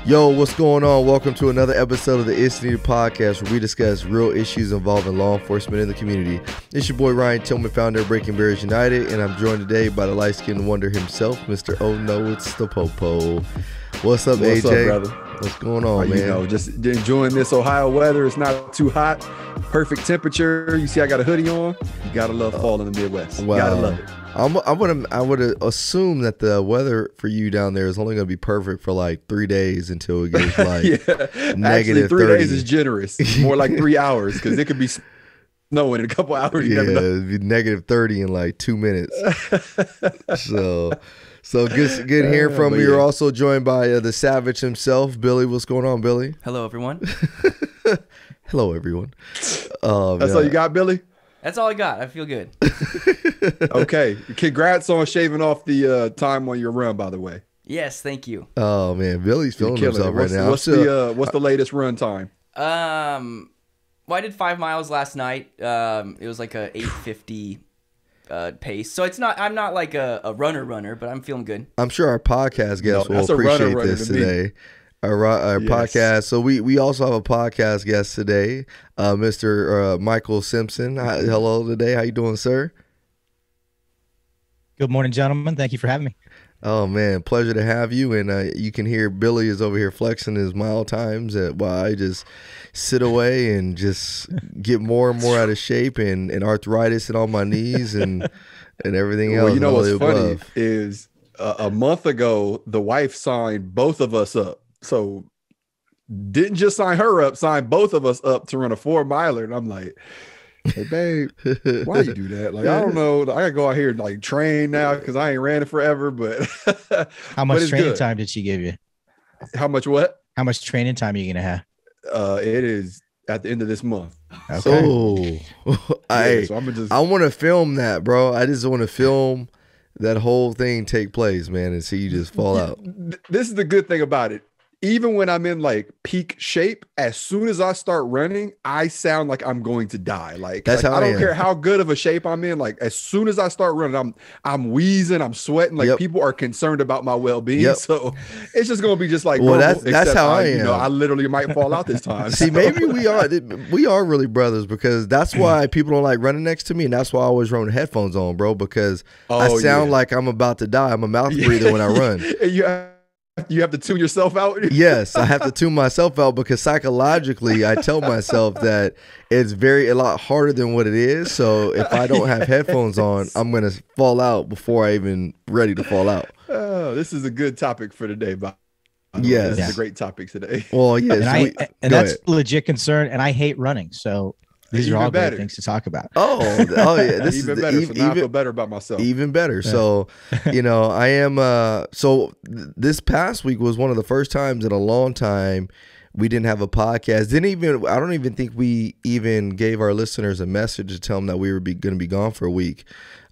Yo, what's going on? Welcome to another episode of the It's Needed Podcast, where we discuss real issues involving law enforcement in the community. It's your boy Ryan Tillman, founder of Breaking Barriers United, and I'm joined today by the light-skinned wonder himself, Mr. Oh No, It's the Popo. What's up, What's AJ? up, brother? What's going on, man? You know, just enjoying this Ohio weather. It's not too hot, perfect temperature. You see, I got a hoodie on. You gotta love fall in the Midwest. Wow. You gotta love it. I would assume that the weather for you down there is only going to be perfect for like 3 days until it gets like Actually, negative 3 30. days is generous. More like 3 hours because it could be snowing in a couple hours. You never know. It'd be negative 30 in like 2 minutes. So good hearing from you. You're also joined by the Savage himself, Billy. What's going on, Billy? Hello, everyone. Hello, everyone. That's all you got, Billy? That's all I got. I feel good. Okay. Congrats on shaving off the time on your run, by the way. Yes, thank you. Oh man, Billy's feeling himself right now. What's the latest run time? Well, I did 5 miles last night. It was like a 8:50 pace. So I'm not like a runner, but I'm feeling good. I'm sure our podcast guests will appreciate this today. Our Yes. podcast. So we also have a podcast guest today, Mr. Michael Simpson. Hello today. How you doing, sir? Good morning, gentlemen. Thank you for having me. Oh man, pleasure to have you. And you can hear Billy is over here flexing his mile times while I just sit away and just get more and more out of shape and arthritis in all my knees and everything else. Well, you know what's funny above. is a month ago, the wife signed both of us up. So didn't just sign her up, signed both of us up to run a 4 miler. And I'm like, hey, babe, why you do that? Like, I don't know. I gotta go out here and like train now because I ain't ran it forever. But How much training good. time did she give you? How much what? How much training time are you going to have? It is at the end of this month. Okay. So So I'm gonna just I want to film that, bro. I just want to film that whole thing take place, man, and see you just fall out. This is the good thing about it. Even when I'm in like peak shape, as soon as I start running, I sound like I'm going to die. Like, That's how I I don't am. care how good of a shape I'm in. Like as soon as I start running, I'm wheezing, I'm sweating. Like Yep. people are concerned about my well-being. Yep. So it's just gonna be just like Well, normal, that's except how I You know, am. I literally might fall out this time. See, maybe we are really brothers, because that's why people don't like running next to me, and that's why I always run headphones on, bro, because I sound like I'm about to die. I'm a mouth breather when I run. And you have to tune yourself out. Yes, I have to tune myself out because psychologically I tell myself that it's a lot harder than what it is. So if I don't have headphones on, I'm going to fall out before I even ready to fall out. Oh, this is a good topic for today, but Yes. this is a great topic today. Well, yes. And that's a legit concern. And I hate running. So these are all better. great things to talk about. Oh yeah. This Even is better. So now I feel better about myself. Even better. Yeah. So, I am, this past week was one of the first times in a long time we didn't have a podcast. I don't even think we even gave our listeners a message to tell them that we were going to be gone for a week.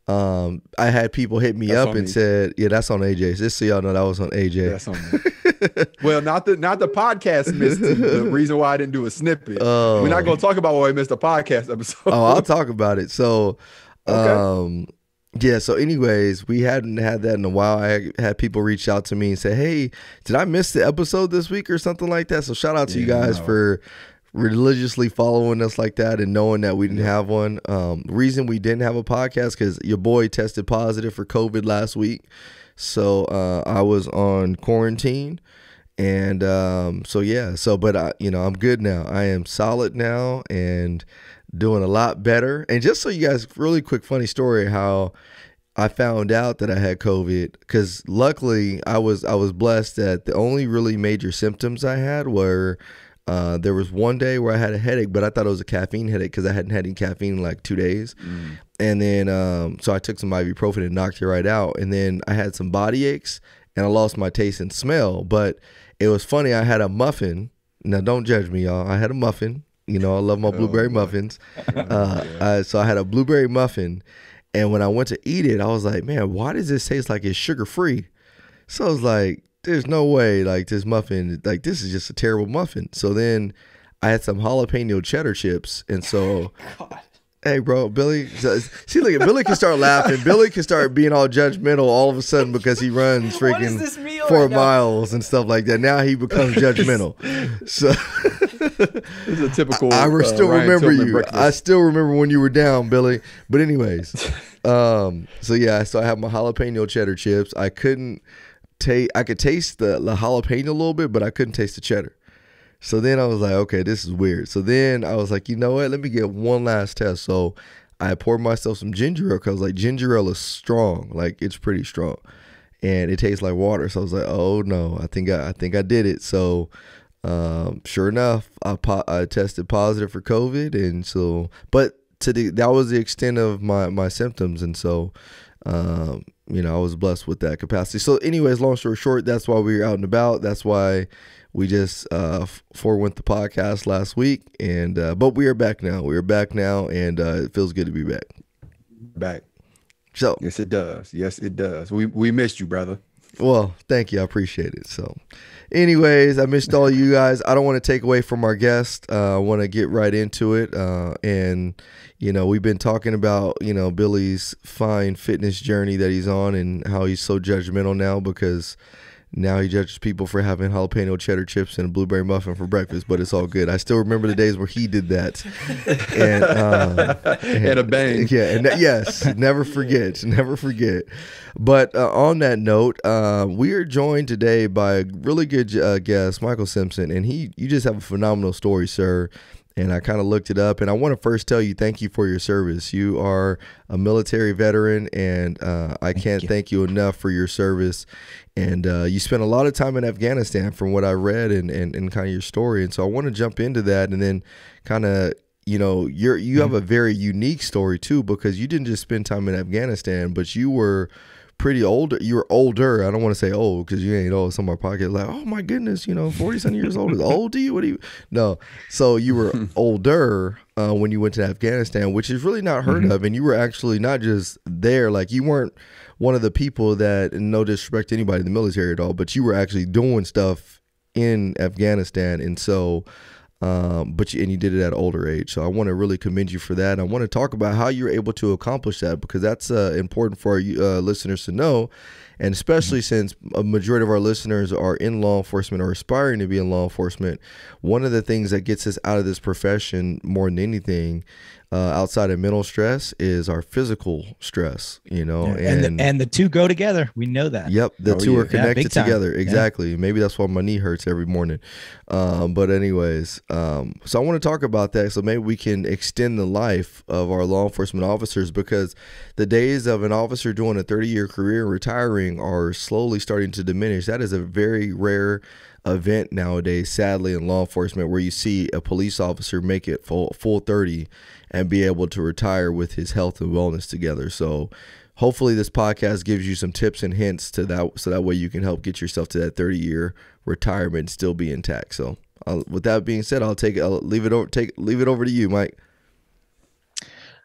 I had people hit me up and said, yeah, that's on AJ. Just so y'all know that was on AJ. That's on me. Well, not the podcast missed the reason why I didn't do a snippet. We're not going to talk about why I missed a podcast episode. Oh, I'll talk about it. So, Okay. yeah. So anyways, we hadn't had that in a while. I had people reach out to me and say, hey, did I miss the episode this week or something like that? So shout out to you guys for religiously following us like that and knowing that we didn't have one. The reason we didn't have a podcast because your boy tested positive for COVID last week. So I was on quarantine. And but I'm good now. I am solid now and doing a lot better. And just so you guys, really quick funny story how I found out that I had COVID, because luckily I was blessed that the only really major symptoms I had were there was one day where I had a headache, but I thought it was a caffeine headache because I hadn't had any caffeine in like 2 days. And then so I took some ibuprofen and knocked it right out. And then I had some body aches and I lost my taste and smell. But it was funny, I had a muffin. Now don't judge me, y'all. I had a muffin. I love my blueberry muffins. So I had a blueberry muffin. And when I went to eat it, I was like, man, why does this taste like it's sugar-free? So I was like, there's no way, like, this muffin, like, this is just a terrible muffin. So then I had some jalapeno cheddar chips. And so Hey, bro, Billy. See, look, Billy can start laughing. Billy can start being all judgmental all of a sudden because he runs freaking 4 miles and stuff like that. Now he becomes judgmental. So it's a typical. I still remember you. Breakfast. I still remember when you were down, Billy. But anyways, so I have my jalapeno cheddar chips. I could taste the jalapeno a little bit, but I couldn't taste the cheddar. So then I was like, okay, this is weird. So then I was like, you know what? Let me get one last test. So I poured myself some ginger ale because like ginger ale is strong, like it's pretty strong, and it tastes like water. So I was like, oh no, I think I did it. So sure enough, I tested positive for COVID, and so that was the extent of my symptoms, and so I was blessed with that capacity. So anyways, long story short, that's why we were out and about. That's why we just forewent the podcast last week, and but we are back now. And it feels good to be back. So yes, it does. Yes, it does. We missed you, brother. Well, thank you. I appreciate it. So anyways, I missed all you guys. I don't want to take away from our guest. I want to get right into it. And we've been talking about, Billy's fine fitness journey that he's on and how he's so judgmental now because now he judges people for having jalapeno cheddar chips and a blueberry muffin for breakfast, but it's all good. I still remember the days where he did that. And a bang. Yeah, and yes, never forget. But on that note, we are joined today by a really good guest, Michael Simpson, and you just have a phenomenal story, sir. And I kind of looked it up, and I want to first tell you thank you for your service. You are a military veteran, and I can't thank you enough for your service. And you spent a lot of time in Afghanistan from what I read and kind of your story. And so I want to jump into that and then kind of, you have a very unique story too, because you didn't just spend time in Afghanistan, but you were pretty old. You were older. I don't want to say old because you ain't old. Some of our podcasts like, oh my goodness, 40-something years old is old to you. What do you? No. So you were older when you went to Afghanistan, which is really not heard of. And you were actually not just there. Like you weren't one of the people that, no disrespect to anybody in the military at all, but you were actually doing stuff in Afghanistan. And so, you did it at an older age. So I want to really commend you for that. And I want to talk about how you're able to accomplish that, because that's important for our listeners to know. And especially since a majority of our listeners are in law enforcement or aspiring to be in law enforcement, one of the things that gets us out of this profession more than anything, outside of mental stress, is our physical stress, and the two go together. We know that. Yep. The two are connected together. Exactly. Yeah. Maybe that's why my knee hurts every morning. But anyways, so I want to talk about that. So maybe we can extend the life of our law enforcement officers, because the days of an officer doing a 30-year career and retiring are slowly starting to diminish. That is a very rare event nowadays, sadly, in law enforcement, where you see a police officer make it full 30 and be able to retire with his health and wellness together. So hopefully this podcast gives you some tips and hints to that, so that way you can help get yourself to that 30-year retirement and still be intact. So with that being said, I'll leave it over to you, Mike.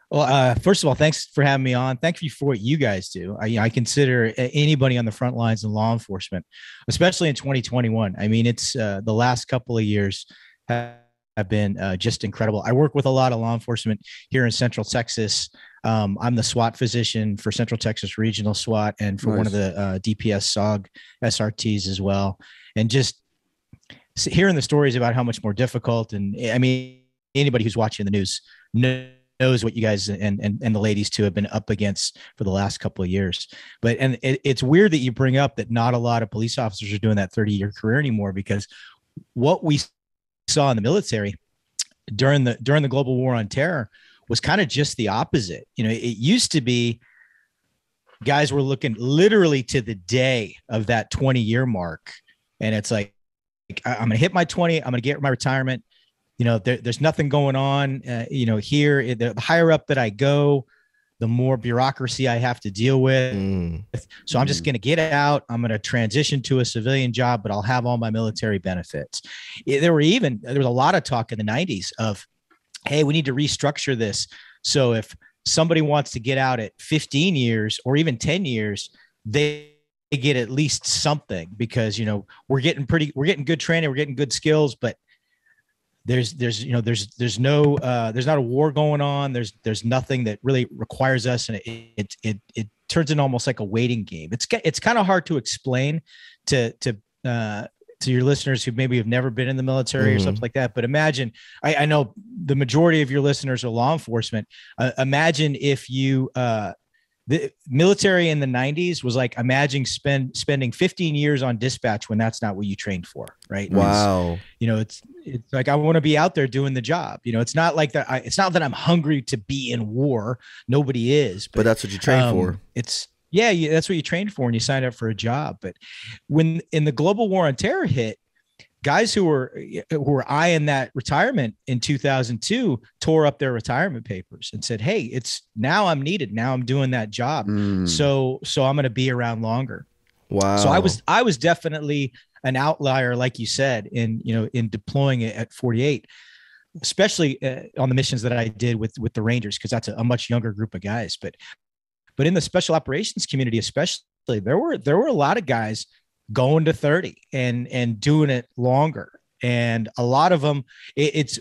Well, first of all, thanks for having me on. Thank you for what you guys do. I consider anybody on the front lines in law enforcement, especially in 2021. I mean, it's the last couple of years have been just incredible. I work with a lot of law enforcement here in Central Texas. I'm the SWAT physician for Central Texas Regional SWAT and for one of the DPS SOG SRTs as well. And just hearing the stories about how much more difficult, and I mean, anybody who's watching the news knows what you guys and the ladies too have been up against for the last couple of years. But it's weird that you bring up that not a lot of police officers are doing that 30-year career anymore, because what we saw in the military during the global war on terror was kind of just the opposite. It used to be guys were looking literally to the day of that 20-year mark, and it's like, I'm going to hit my 20, I'm going to get my retirement. There's nothing going on, here. The higher up that I go, the more bureaucracy I have to deal with. So I'm just going to get out. I'm going to transition to a civilian job, but I'll have all my military benefits. There was a lot of talk in the 90s of, hey, we need to restructure this. So if somebody wants to get out at 15 years or even 10 years, they get at least something, because, we're getting good training, we're getting good skills, but there's not a war going on. There's nothing that really requires us, and it turns into almost like a waiting game. It's kind of hard to explain to your listeners who maybe have never been in the military or something like that. But imagine, I know the majority of your listeners are law enforcement. Imagine if you the military in the 90s was like, imagine spending 15 years on dispatch when that's not what you trained for. Right. Wow. It's like, I want to be out there doing the job. It's not like that. It's not that I'm hungry to be in war. Nobody is, but that's what you train for. That's what you trained for, and you signed up for a job. But when in the global war on terror hit, guys who were eyeing that retirement in 2002 tore up their retirement papers and said, "Hey, it's now I'm needed. Now I'm doing that job. So I'm going to be around longer." Wow. So I was definitely an outlier, like you said, in deploying it at 48, especially on the missions that I did with the Rangers, because that's a much younger group of guys. But in the special operations community, especially, there were a lot of guys going to 30 and doing it longer. And a lot of them,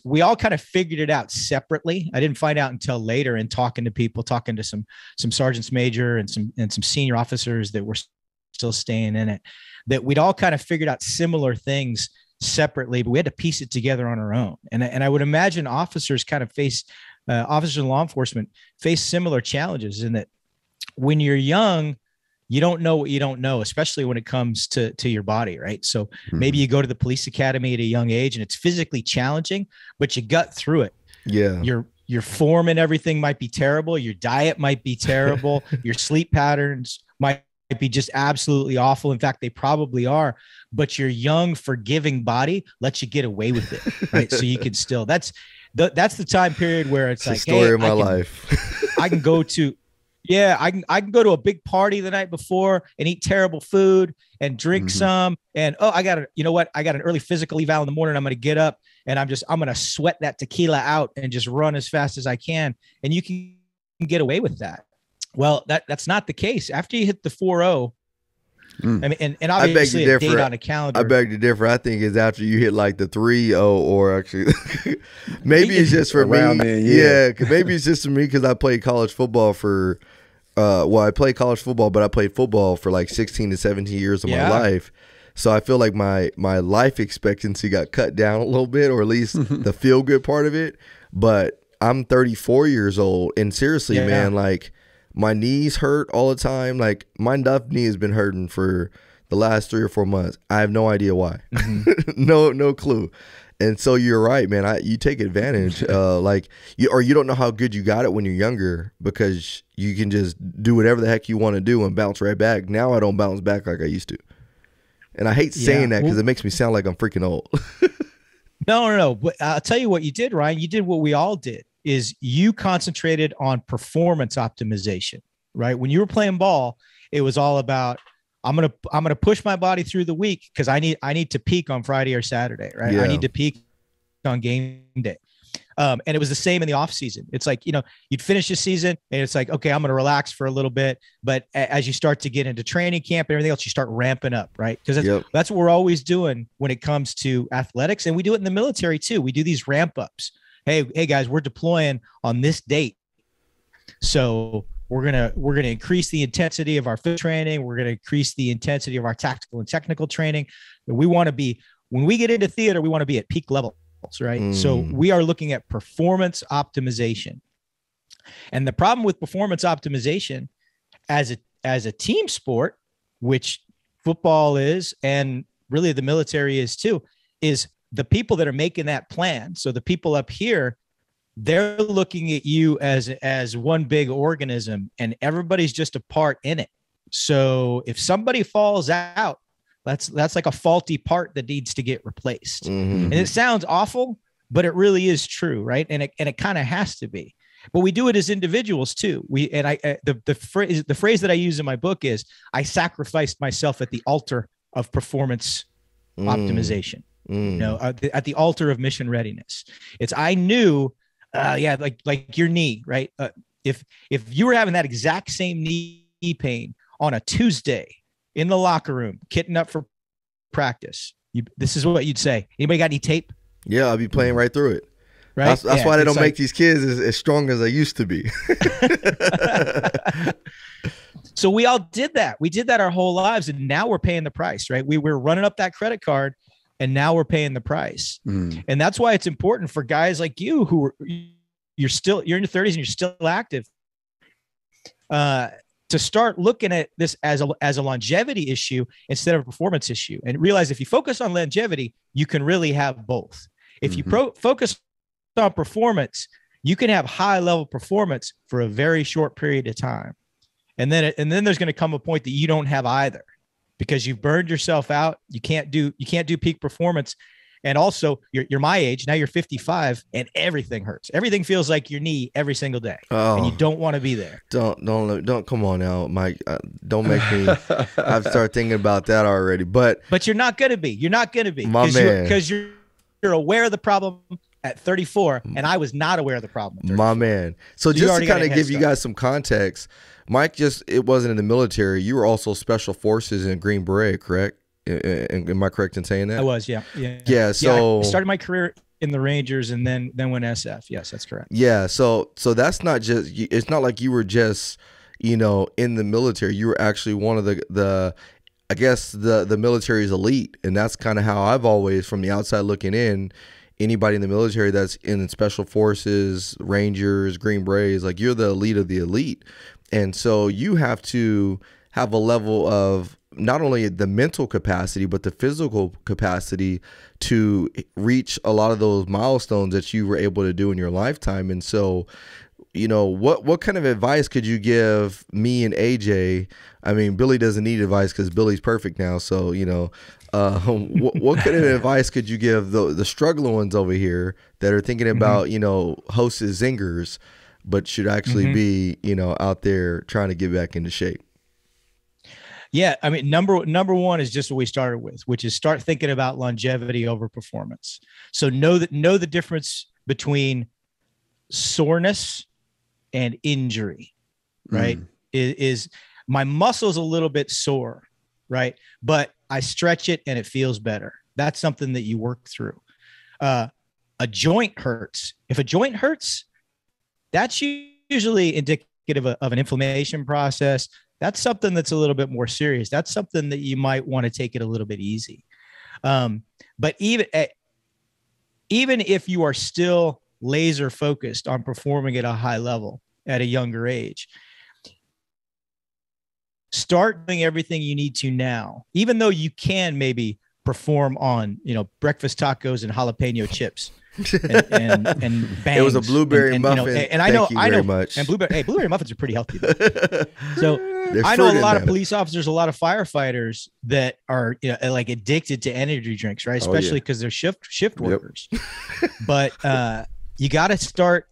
we all kind of figured it out separately. I didn't find out until later, and talking to some sergeants major and some senior officers that were still staying in it, that we'd all kind of figured out similar things separately, but we had to piece it together on our own. And I would imagine officers kind of officers in law enforcement face similar challenges in that when you're young, you don't know what you don't know, especially when it comes to your body, right? So maybe you go to the police academy at a young age and it's physically challenging, but you gut through it. Yeah. Your form and everything might be terrible. Your diet might be terrible. Your sleep patterns might be just absolutely awful. In fact, they probably are, but your young, forgiving body lets you get away with it, right? So you can still, that's the time period where it's like, the story of my life. I can go to, I can go to a big party the night before and eat terrible food and drink some. And, I got an early physical eval in the morning. I'm going to get up and I'm going to sweat that tequila out and just run as fast as I can. And you can get away with that. Well, that's not the case. After you hit the 4.0, I mean, and obviously a date on a calendar. I beg to differ. I think it's after you hit like the 3.0, or actually, maybe it's just for me. Yeah, maybe it's just for me because I played college football for. I played college football, but I played football for like 16 to 17 years of my life. So I feel like my life expectancy got cut down a little bit, or at least the feel good part of it. But I'm 34 years old, and seriously, man, like my knees hurt all the time. Like my left knee has been hurting for the last 3 or 4 months. I have no idea why. No clue. And so you're right, man. You take advantage, you don't know how good you got it when you're younger, because you can just do whatever the heck you want to do and bounce right back. Now I don't bounce back like I used to, and I hate saying that because it makes me sound like I'm freaking old. No. But I'll tell you what you did, Ryan. You did what we all did: is you concentrated on performance optimization. Right? When you were playing ball, it was all about, I'm gonna push my body through the week because I need to peak on Friday or Saturday, right? Yeah. I need to peak on game day. And it was the same in the off season. It's like, you'd finish the season and it's like, okay, I'm going to relax for a little bit. But as you start to get into training camp and everything else, you start ramping up, right? Because that's what we're always doing when it comes to athletics. And we do it in the military too. We do these ramp ups. Hey guys, we're deploying on this date. So we're gonna increase the intensity of our physical training. We're gonna increase the intensity of our tactical and technical training. We want to be, when we get into theater, we want to be at peak levels, right? So we are looking at performance optimization. And the problem with performance optimization as a team sport, which football is, and really the military is too, is the people that are making that plan. So the people up here, they're looking at you as one big organism, and everybody's just a part in it. So if somebody falls out, that's like a faulty part that needs to get replaced. And it sounds awful, but it really is true, right? And it kind of has to be. But we do it as individuals too. The phrase that I use in my book is, I sacrificed myself at the altar of performance optimization. At the altar of mission readiness. I knew. Like your knee, right? If you were having that exact same knee pain on a Tuesday in the locker room, kitting up for practice, this is what you'd say. Anybody got any tape? Yeah, I'll be playing right through it. Right. That's why they don't make these kids as strong as they used to be. So we all did that. We did that our whole lives, and now we're paying the price, right? We were running up that credit card, and now we're paying the price. And that's why it's important for guys like you who are, you're in your 30s and you're still active, to start looking at this as a longevity issue instead of a performance issue, and realize if you focus on longevity, you can really have both. If you focus on performance, you can have high level performance for a very short period of time. And then there's going to come a point that you don't have either, because you've burned yourself out. You can't do peak performance. And also you're my age now, you're 55, and everything hurts. Everything feels like your knee every single day. And you don't want to be there. Don't come on now, Mike. Don't make me. I've started thinking about that already, but you're not going to be, because you're aware of the problem at 34, and I was not aware of the problem at 34. My man. So just to kind of give you guys some context, Mike it wasn't in the military. You were also special forces in Green Beret, correct? Am I correct in saying that? I was, yeah. So I started my career in the Rangers and then went SF. Yes, that's correct. Yeah. So that's not just, it's not like you were just, in the military. You were actually one of the I guess the military's elite. And that's kind of how I've always, from the outside looking in, anybody in the military that's in special forces, Rangers, Green Berets, like, you're the elite of the elite. And so you have to have a level of not only the mental capacity, but the physical capacity to reach a lot of those milestones that you were able to do in your lifetime. And so, what kind of advice could you give me and AJ? I mean, Billy doesn't need advice because Billy's perfect now. So, what kind of advice could you give the struggling ones over here that are thinking about, host zingers, but should actually be, out there trying to get back into shape? Yeah, I mean, number one is just what we started with, which is start thinking about longevity over performance. So know the difference between soreness and injury, right? Is my muscle's a little bit sore, right? But I stretch it and it feels better. That's something that you work through. A joint hurts. If a joint hurts, that's usually indicative of an inflammation process. That's something that's a little bit more serious. That's something that you might want to take it a little bit easy. But even if you are still laser focused on performing at a high level at a younger age, start doing everything you need to now, even though you can maybe perform on, breakfast tacos and jalapeno chips. and bangs. It was a blueberry muffin. And I know much. And blueberry muffins are pretty healthy. So I know a lot of police officers, a lot of firefighters that are like addicted to energy drinks, right? Especially because they're shift workers. But you got to start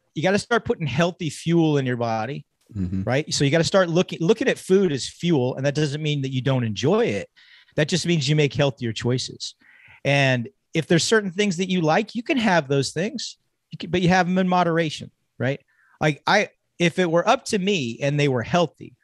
putting healthy fuel in your body, right? So you got to start looking at food as fuel, and that doesn't mean that you don't enjoy it. That just means you make healthier choices. And if there's certain things that you like, you can have those things, but you have them in moderation, right? Like if it were up to me and they were healthy,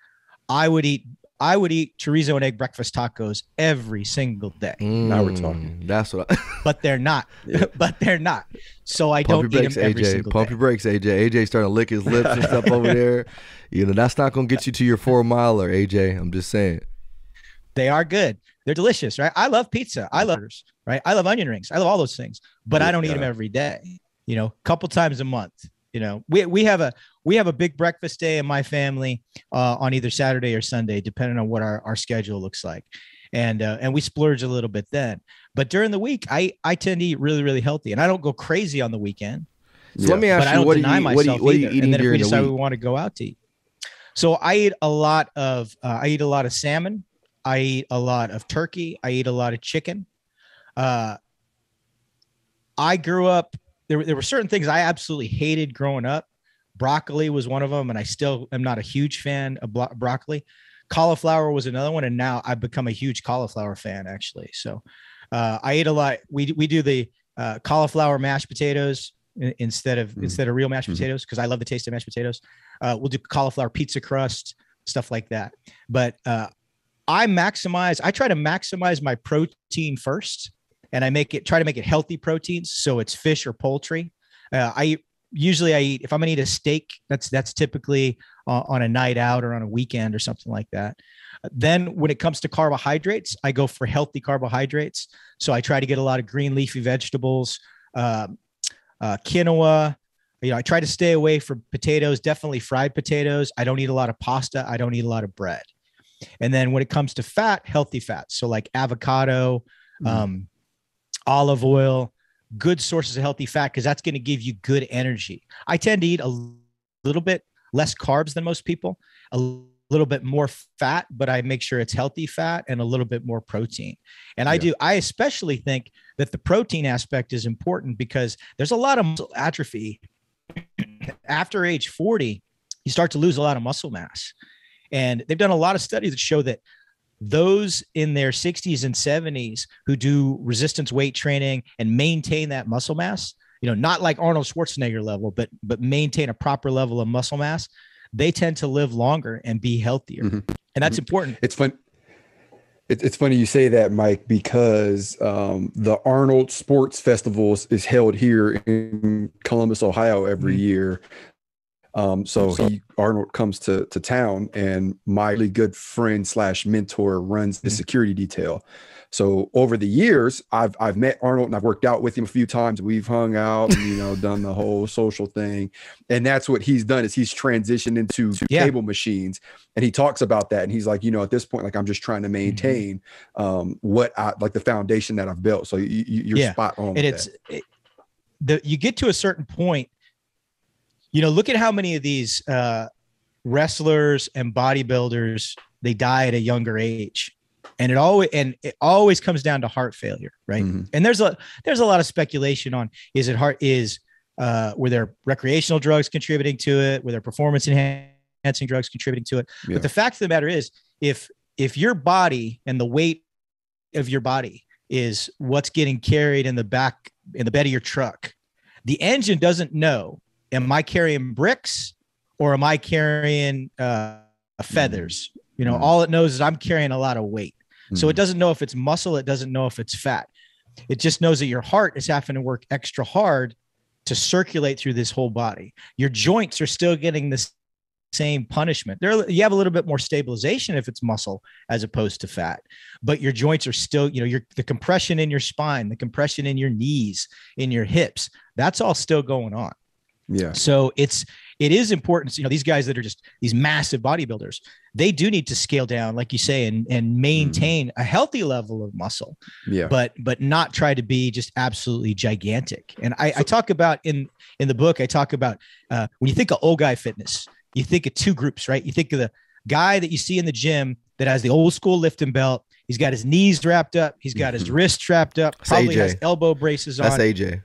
I would eat chorizo and egg breakfast tacos every single day. Now we're talking. That's what. But they're not. But they're not. So I don't eat them every single day. Pump your brakes, AJ. AJ starting to lick his lips and stuff over there. That's not going to get you to your 4 miler, AJ. I'm just saying. They are good. They're delicious, right? I love pizza. I love burgers, right? I love onion rings. I love all those things, but I don't eat them every day. A couple times a month. We have a big breakfast day in my family on either Saturday or Sunday, depending on what our schedule looks like, and we splurge a little bit then. But during the week, I tend to eat really, really healthy, and I don't go crazy on the weekend. So let me ask you, what are you eating and then if we during decide the we week? want to go out to eat, so I eat a lot of salmon. I eat a lot of turkey. I eat a lot of chicken. I grew up, there were certain things I absolutely hated growing up. Broccoli was one of them, and I still am not a huge fan of broccoli. Cauliflower was another one, and now I've become a huge cauliflower fan, actually. So I eat a lot. We do the cauliflower mashed potatoes instead of real mashed potatoes, because I love the taste of mashed potatoes. We'll do cauliflower pizza crust, stuff like that. But I try to maximize my protein first, and I try to make it healthy proteins. So it's fish or poultry. I eat, if I'm gonna eat a steak, that's typically on a night out or on a weekend or something like that. Then when it comes to carbohydrates, I go for healthy carbohydrates. So I try to get a lot of green leafy vegetables, quinoa. I try to stay away from potatoes, definitely fried potatoes. I don't eat a lot of pasta. I don't eat a lot of bread. And then when it comes to fat, healthy fats. So like avocado, olive oil, good sources of healthy fat, because that's going to give you good energy. I tend to eat a little bit less carbs than most people, a little bit more fat, but I make sure it's healthy fat and a little bit more protein. And I especially think that the protein aspect is important because there's a lot of muscle atrophy. After age 40, you start to lose a lot of muscle mass. And they've done a lot of studies that show that those in their 60s and 70s who do resistance weight training and maintain that muscle mass, not like Arnold Schwarzenegger level, but maintain a proper level of muscle mass, they tend to live longer and be healthier. And that's important. It's fun. It's funny you say that, Mike, because the Arnold Sports Festival is held here in Columbus, Ohio every year. Arnold comes to town, and my really good friend / mentor runs the security detail. So over the years, I've met Arnold and I've worked out with him a few times. We've hung out and, done the whole social thing. And that's what he's done is he's transitioned into cable machines. And he talks about that. And he's like, at this point, like, I'm just trying to maintain the foundation that I've built. So you're spot on. And you get to a certain point, look at how many of these wrestlers and bodybuilders, they die at a younger age. And it always comes down to heart failure, right? And there's a lot of speculation on, were there recreational drugs contributing to it? Were there performance enhancing drugs contributing to it? But the fact of the matter is, if your body and the weight of your body is what's getting carried in the bed of your truck, the engine doesn't know, am I carrying bricks or am I carrying feathers? All it knows is I'm carrying a lot of weight. So it doesn't know if it's muscle. It doesn't know if it's fat. It just knows that your heart is having to work extra hard to circulate through this whole body. Your joints are still getting the same punishment. You have a little bit more stabilization if it's muscle as opposed to fat, but your joints are still, the compression in your spine, the compression in your knees, in your hips, that's all still going on. Yeah. So it is important. These guys that are just these massive bodybuilders, they do need to scale down, like you say, and maintain a healthy level of muscle. Yeah. But not try to be just absolutely gigantic. And I talk about in the book, I talk about when you think of old guy fitness, you think of two groups, right? You think of the guy that you see in the gym that has the old school lifting belt. He's got his knees wrapped up. He's got his wrists wrapped up. Probably has elbow braces on. That's AJ.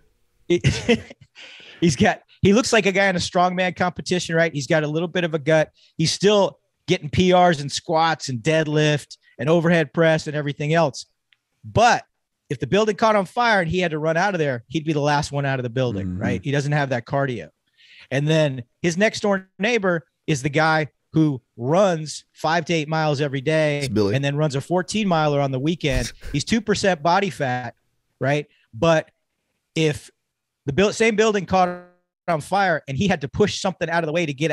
He looks like a guy in a strongman competition, right? He's got a little bit of a gut. He's still getting PRs and squats and deadlift and overhead press and everything else. But if the building caught on fire and he had to run out of there, he'd be the last one out of the building, right? He doesn't have that cardio. And then his next door neighbor is the guy who runs 5 to 8 miles every day and then runs a 14 miler on the weekend. He's 2% body fat, right? But if the same building caught on fire and he had to push something out of the way to get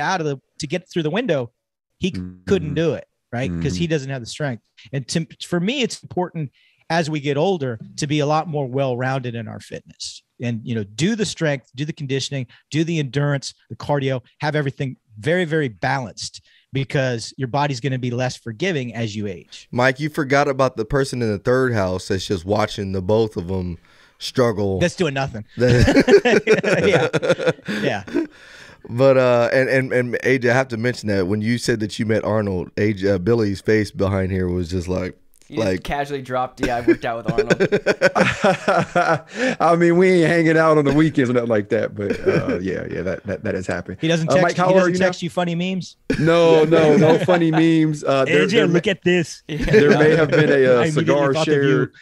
through the window, he couldn't do it, right? Because he doesn't have the strength. And for me, it's important as we get older to be a lot more well-rounded in our fitness and, do the strength, do the conditioning, do the endurance, the cardio, have everything very, very balanced, because your body's going to be less forgiving as you age. Mike, you forgot about the person in the third house that's just watching the both of them struggle. That's doing nothing. Yeah. But and AJ, I have to mention that when you said that you met Arnold, Billy's face behind here was just like casually dropped. Yeah, I worked out with Arnold. I mean, we ain't hanging out on the weekends or nothing like that, but that has happened. He doesn't text, Mike, how are you text you funny memes. No funny memes. AJ, look at this. There may have been a cigar shared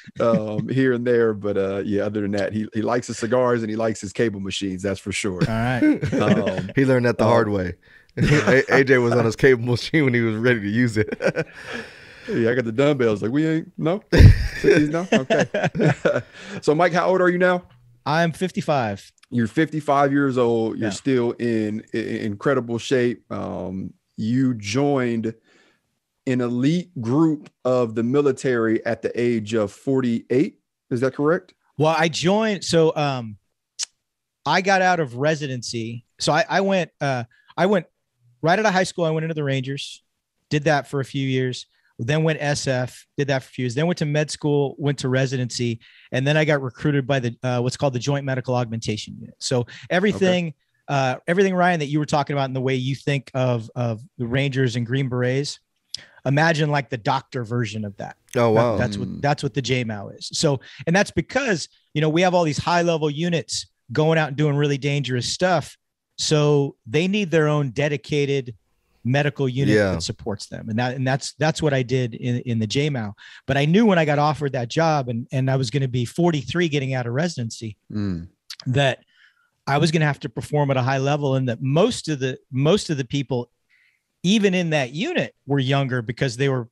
here and there, but other than that, he likes his cigars and he likes his cable machines. That's for sure. All right. He learned that the hard way. AJ was on his cable machine when he was ready to use it. Yeah, I got the dumbbells. Like, we ain't, no? Sit these now? Okay. So, Mike, how old are you now? I'm 55. You're 55 years old. You're Yeah. still in incredible shape. You joined an elite group of the military at the age of 48. Is that correct? Well, I joined. So I got out of residency. So I went right out of high school. I went into the Rangers, did that for a few years, then went SF, did that for a few years, then went to med school, went to residency. And then I got recruited by the what's called the Joint Medical Augmentation Unit. So everything, Ryan, that you were talking about in the way you think of the Rangers and Green Berets, imagine like the doctor version of that. Oh, wow. That's what the JMAO is. So, and that's because, we have all these high level units going out and doing really dangerous stuff. So they need their own dedicated medical unit that supports them. And that's what I did in the JMAO. But I knew when I got offered that job and I was going to be 43 getting out of residency, that I was going to have to perform at a high level, and that most of the people, even in that unit, were younger because they were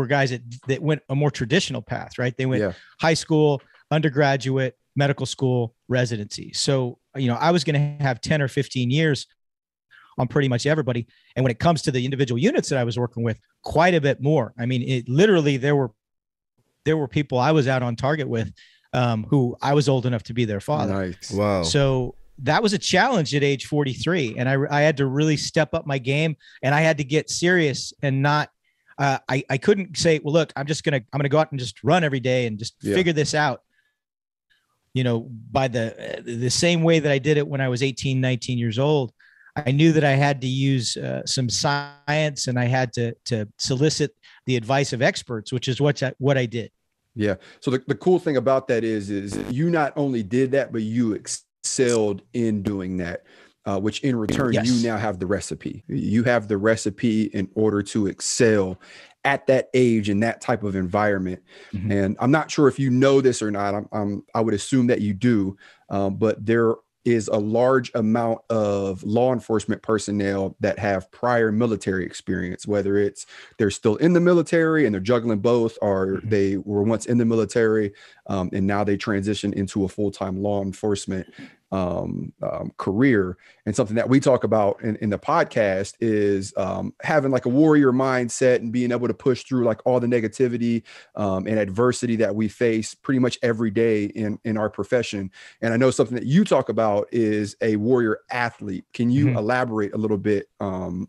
guys that went a more traditional path, right? They went high school, undergraduate, medical school, residency. So, I was going to have 10 or 15 years on pretty much everybody. And when it comes to the individual units that I was working with, quite a bit more. I mean, it literally, there were people I was out on target with who I was old enough to be their father. Nice. Wow. So that was a challenge at age 43. And I had to really step up my game, and I had to get serious and not, I couldn't say, well, look, I'm going to go out and just run every day and just figure this out. By the same way that I did it when I was 18, 19 years old. I knew that I had to use some science, and I had to solicit the advice of experts, which is what I did. Yeah. So the cool thing about that is you not only did that, but you excelled in doing that, which in return, you now have the recipe. You have the recipe in order to excel at that age in that type of environment. Mm-hmm. And I'm not sure if you know this or not. I would assume that you do, but there is a large amount of law enforcement personnel that have prior military experience, whether they're still in the military and they're juggling both, or they were once in the military and now they transition into a full-time law enforcement career. And something that we talk about in the podcast is having like a warrior mindset and being able to push through like all the negativity and adversity that we face pretty much every day in our profession. And I know something that you talk about is a warrior athlete. Can you elaborate a little bit for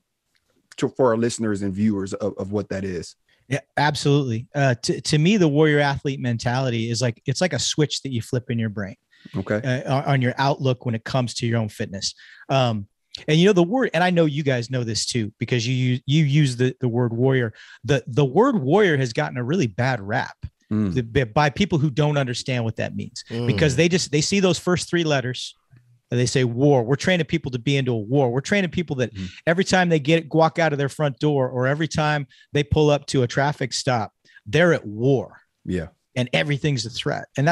our listeners and viewers of what that is? Yeah, absolutely. To me, the warrior athlete mentality is it's like a switch that you flip in your brain. Okay. On your outlook when it comes to your own fitness. And the word, and I know you guys know this too, because you use the word warrior. The word warrior has gotten a really bad rap by people who don't understand what that means, because they see those first three letters and they say war. We're training people to be into a war. We're training people that every time they walk out of their front door, or every time they pull up to a traffic stop, they're at war. Yeah. And everything's a threat. And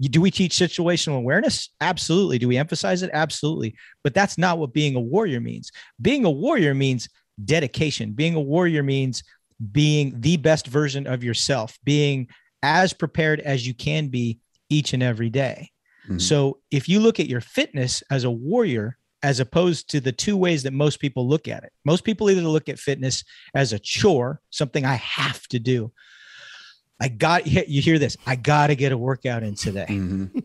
do we teach situational awareness? Absolutely. Do we emphasize it? Absolutely. But that's not what being a warrior means. Being a warrior means dedication. Being a warrior means being the best version of yourself, being as prepared as you can be each and every day. Mm-hmm. So if you look at your fitness as a warrior, as opposed to the two ways that most people look at it, most people either look at fitness as a chore, something I have to do. You hear this, I got to get a workout in today. Mm-hmm.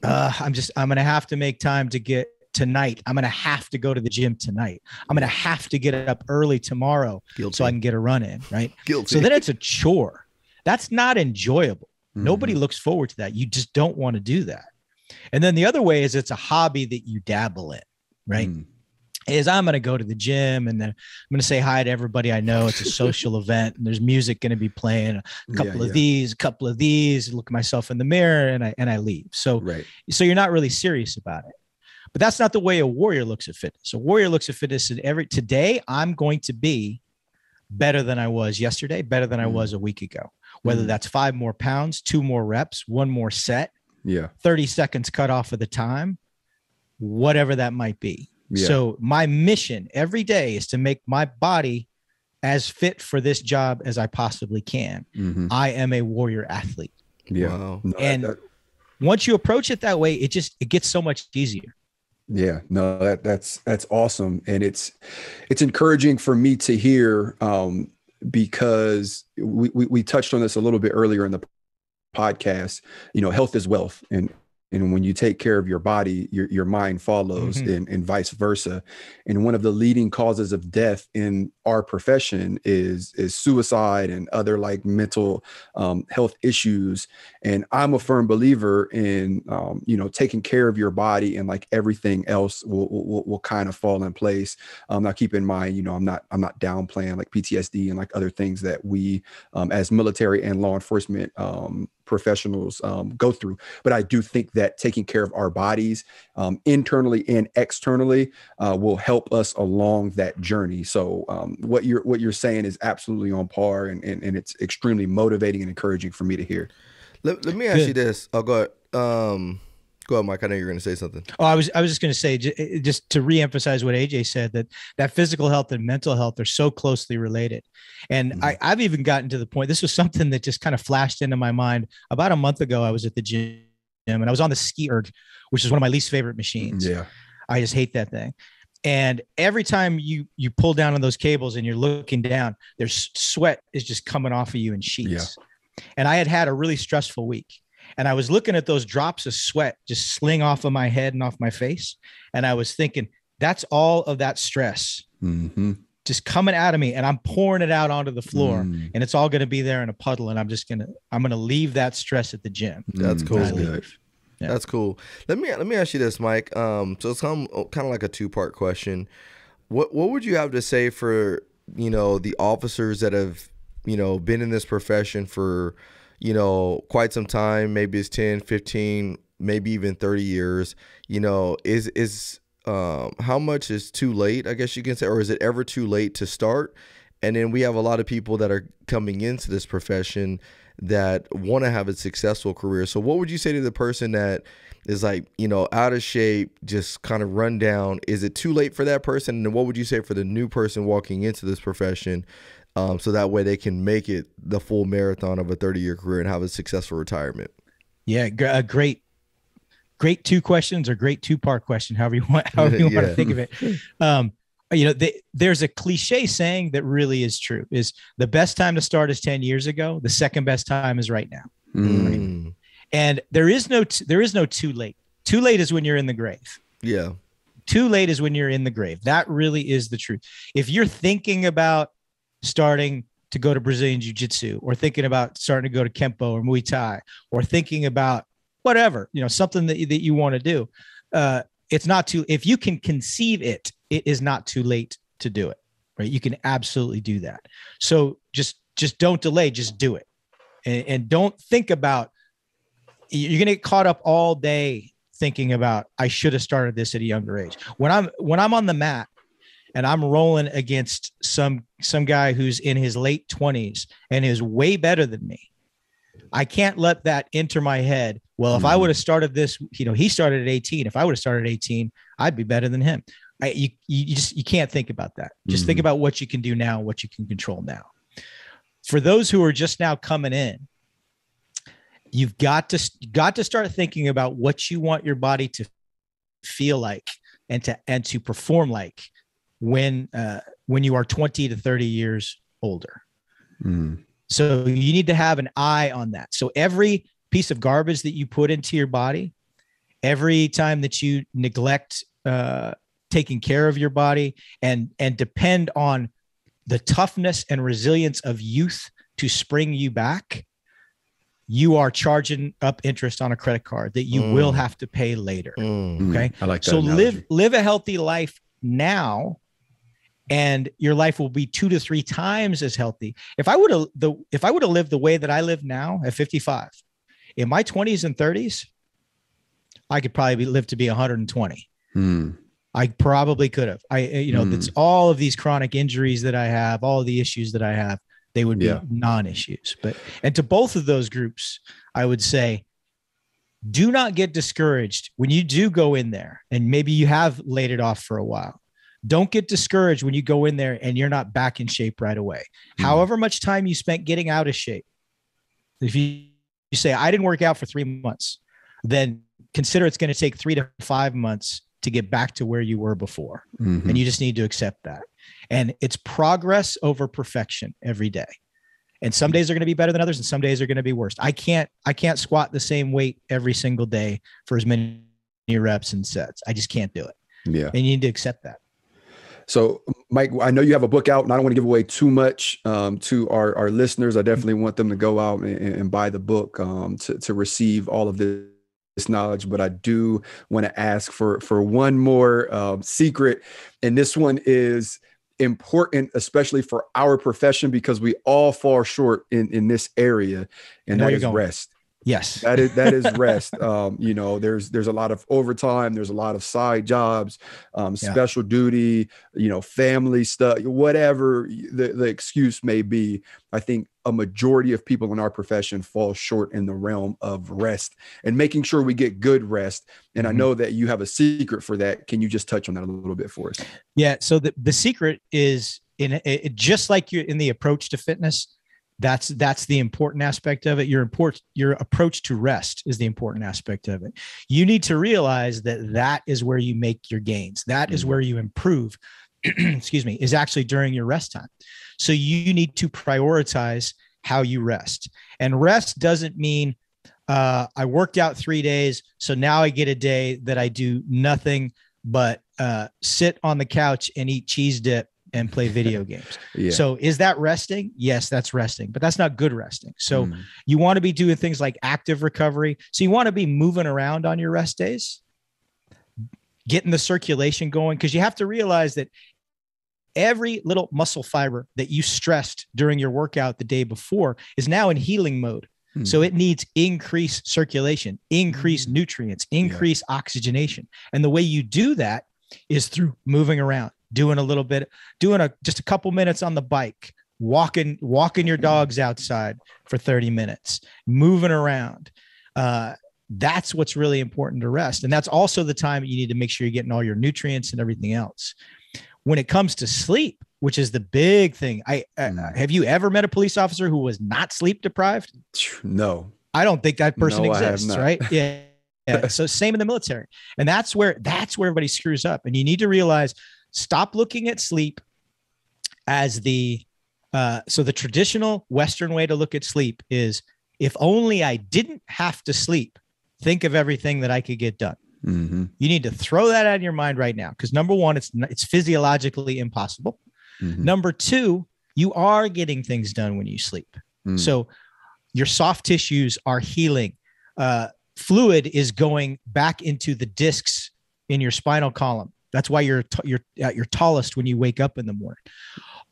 I'm going to have to make time to get tonight. I'm going to have to go to the gym tonight. I'm going to have to get up early tomorrow so I can get a run in. Right. Guilty. So then it's a chore. That's not enjoyable. Mm-hmm. Nobody looks forward to that. You just don't want to do that. And then the other way is it's a hobby that you dabble in. Right. Is I'm going to go to the gym and then I'm going to say hi to everybody I know. It's a social event and there's music going to be playing, a couple of these, look at myself in the mirror and I leave. So you're not really serious about it. But that's not the way a warrior looks at fitness. A warrior looks at fitness today I'm going to be better than I was yesterday, better than I was a week ago, whether that's 5 more pounds, 2 more reps, 1 more set, 30 seconds cut off of the time, whatever that might be. Yeah. So my mission every day is to make my body as fit for this job as I possibly can. I am a warrior athlete. Yeah. Wow. No, And once you approach it that way, it gets so much easier. yeah, no, that's awesome. And it's encouraging for me to hear, because we touched on this a little bit earlier in the podcast. Health is wealth, and when you take care of your body, your mind follows, and vice versa. And one of the leading causes of death in our profession is suicide and other like mental health issues. And I'm a firm believer in taking care of your body, and like everything else will kind of fall in place. Now keep in mind, I'm not downplaying like PTSD and like other things that we as military and law enforcement professionals go through. But I do think that taking care of our bodies internally and externally will help us along that journey. So what you're saying is absolutely on par, and it's extremely motivating and encouraging for me to hear. Let me ask you this. Oh, go ahead. Go ahead, Mike. I know you're going to say something. Oh, I was just going to say, just to reemphasize what AJ said, that physical health and mental health are so closely related. And I've even gotten to the point, this was something that just kind of flashed into my mind. About a month ago, I was at the gym and I was on the ski erg, which is one of my least favorite machines. Yeah. I just hate that thing. And every time you pull down on those cables and you're looking down, there's sweat is just coming off of you in sheets. Yeah. And I had a really stressful week. And I was looking at those drops of sweat just sling off of my head and off my face. And I was thinking, that's all of that stress just coming out of me. And I'm pouring it out onto the floor, and it's all going to be there in a puddle. And I'm going to leave that stress at the gym. That's cool. That's good. Yeah. That's cool. Let me ask you this, Mike. So it's kind of like a 2-part question. What would you have to say for, the officers that have, been in this profession for, quite some time, maybe it's 10, 15, maybe even 30 years, is how much is too late, I guess you can say, or is it ever too late to start? And then we have a lot of people that are coming into this profession that want to have a successful career. So what would you say to the person that is like, out of shape, just kind of run down? Is it too late for that person? And then what would you say for the new person walking into this profession? So that way they can make it the full marathon of a 30-year career and have a successful retirement. Yeah, a great 2 questions, or great 2-part question, however you want to think of it. There's a cliche saying that really is true: is the best time to start is 10 years ago. The second best time is right now. Right? And there is no too late. Too late is when you're in the grave. Yeah. Too late is when you're in the grave. That really is the truth. If you're thinking about starting to go to Brazilian Jiu-Jitsu, or thinking about starting to go to Kempo or Muay Thai, or thinking about whatever, something that you want to do, it's not too, if you can conceive it, it is not too late to do it, right? You can absolutely do that. So just don't delay, just do it. And don't think about, you're going to get caught up all day thinking about, I should have started this at a younger age. When I'm on the mat and I'm rolling against some guy who's in his late 20s and is way better than me, I can't let that enter my head. Well, if I would have started this, he started at 18. If I would have started at 18, I'd be better than him. You can't think about that. Just think about what you can do now, what you can control now. For those who are just now coming in, you've got to start thinking about what you want your body to feel like and to perform like when you are 20 to 30 years older. So you need to have an eye on that. So every piece of garbage that you put into your body, every time that you neglect taking care of your body and depend on the toughness and resilience of youth to spring you back, you are charging up interest on a credit card that you will have to pay later. Okay. I like that. So analogy. live a healthy life now, and your life will be 2 to 3 times as healthy. If I would have lived the way that I live now at 55, in my 20s and 30s, I could probably live to be 120. I probably could have. That's all of these chronic injuries that I have, all of the issues that I have, they would be non-issues. And to both of those groups, I would say, do not get discouraged when you do go in there and maybe you have laid it off for a while. Don't get discouraged when you go in there and you're not back in shape right away. However much time you spent getting out of shape, if you say, I didn't work out for 3 months, then consider it's going to take 3 to 5 months to get back to where you were before. And you just need to accept that. And it's progress over perfection every day. And some days are going to be better than others, and some days are going to be worse. I can't squat the same weight every single day for as many reps and sets. I just can't do it. Yeah. And you need to accept that. So, Mike, I know you have a book out, and I don't want to give away too much to our listeners. I definitely want them to go out and buy the book to receive all of this knowledge. But I do want to ask for one more secret, and this one is important, especially for our profession, because we all fall short in this area, and that is rest. Yes, that is rest. There's a lot of overtime. There's a lot of side jobs, special duty, family stuff, whatever the excuse may be. I think a majority of people in our profession fall short in the realm of rest and making sure we get good rest. And I know that you have a secret for that. Can you just touch on that a little bit for us? Yeah. So the secret is just like you in the approach to fitness. That's the important aspect of it. Your approach to rest is the important aspect of it. You need to realize that is where you make your gains. That is where you improve, excuse me, is actually during your rest time. So you need to prioritize how you rest. And rest doesn't mean I worked out 3 days, so now I get a day that I do nothing but sit on the couch and eat cheese dip and play video games. So is that resting? Yes, that's resting, but that's not good resting. So you want to be doing things like active recovery. So you want to be moving around on your rest days, getting the circulation going, because you have to realize that every little muscle fiber that you stressed during your workout the day before is now in healing mode. So it needs increased circulation, increased nutrients, increased oxygenation. And the way you do that is through moving around. Doing just a couple minutes on the bike, walking your dogs outside for 30 minutes, moving around. That's what's really important to rest. And that's also the time you need to make sure you're getting all your nutrients and everything else. When it comes to sleep, which is the big thing, have you ever met a police officer who was not sleep deprived? No. I don't think that person exists, right? Yeah. So same in the military. And that's where everybody screws up. And you need to realize, stop looking at sleep as the traditional Western way to look at sleep is, if only I didn't have to sleep, think of everything that I could get done. You need to throw that out of your mind right now. Because number one, it's physiologically impossible. Number two, you are getting things done when you sleep. So your soft tissues are healing. Fluid is going back into the discs in your spinal column. That's why you're at your tallest when you wake up in the morning.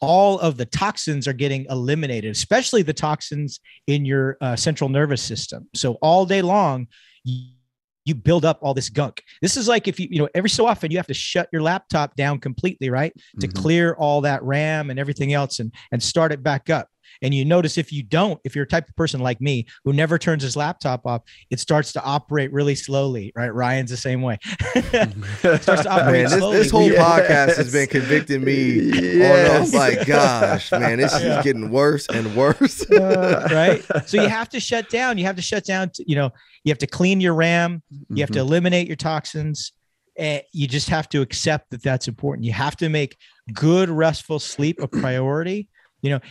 All of the toxins are getting eliminated, especially the toxins in your central nervous system. So all day long, you build up all this gunk. This is like if every so often you have to shut your laptop down completely, right? To clear all that RAM and everything else and start it back up. And you notice if you're a type of person like me who never turns his laptop off, it starts to operate really slowly, right? Ryan's the same way. Starts to operate slowly. This whole podcast has been convicting me on like, gosh, man, this is getting worse and worse. Right? So you have to shut down. You have to shut down. You have to clean your RAM. You have to eliminate your toxins. And you just have to accept that that's important. You have to make good, restful sleep a priority.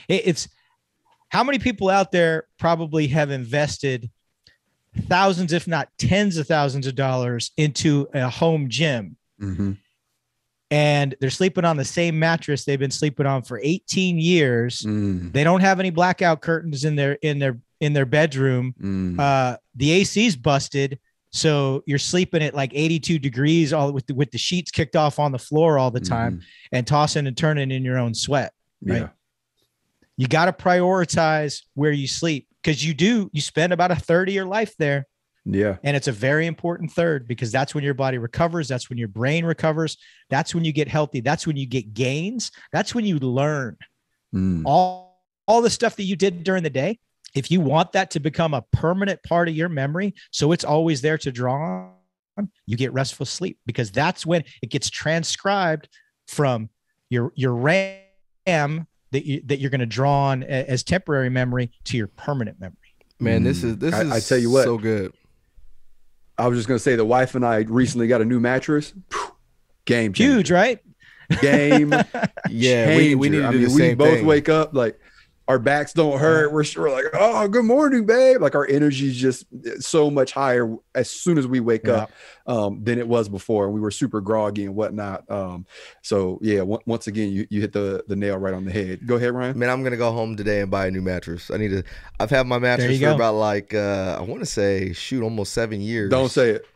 It's how many people out there probably have invested thousands, if not tens of thousands of dollars into a home gym, and they're sleeping on the same mattress they've been sleeping on for 18 years. They don't have any blackout curtains in their bedroom. The AC's busted. So you're sleeping at like 82 degrees all with the sheets kicked off on the floor all the time and tossing and turning in your own sweat. Right. Yeah. You got to prioritize where you sleep, because you spend about a third of your life there. Yeah. And it's a very important third, because that's when your body recovers. That's when your brain recovers. That's when you get healthy. That's when you get gains. That's when you learn all the stuff that you did during the day. If you want that to become a permanent part of your memory, so it's always there to draw on, you get restful sleep, because that's when it gets transcribed from your RAM that you're going to draw on as temporary memory to your permanent memory. Man, this is I tell you what, so good. I was just going to say, the wife and I recently got a new mattress. Game changer. Huge, right? Game Yeah, we need to do the same both thing. wake up like our backs don't hurt. We're like, oh, good morning, babe. Like our energy is just so much higher as soon as we wake up than it was before. We were super groggy and whatnot. So yeah, once again, you hit the nail right on the head. Go ahead, Ryan. Man, I'm gonna go home today and buy a new mattress. I've had my mattress for about like I want to say almost 7 years. Don't say it.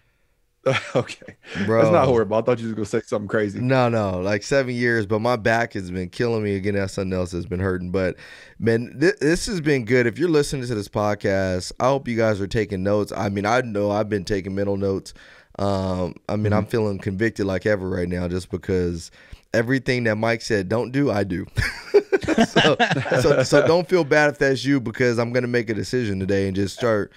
Okay, bro, that's not horrible. I thought you was gonna say something crazy. No, like 7 years, but my back has been killing me again. That's something else that's been hurting. But man, this has been good. If you're listening to this podcast, I hope you guys are taking notes. I mean, I know I've been taking mental notes. I'm feeling convicted like ever right now, just because everything that Mike said don't do, I do. so don't feel bad if that's you, because I'm gonna make a decision today and just start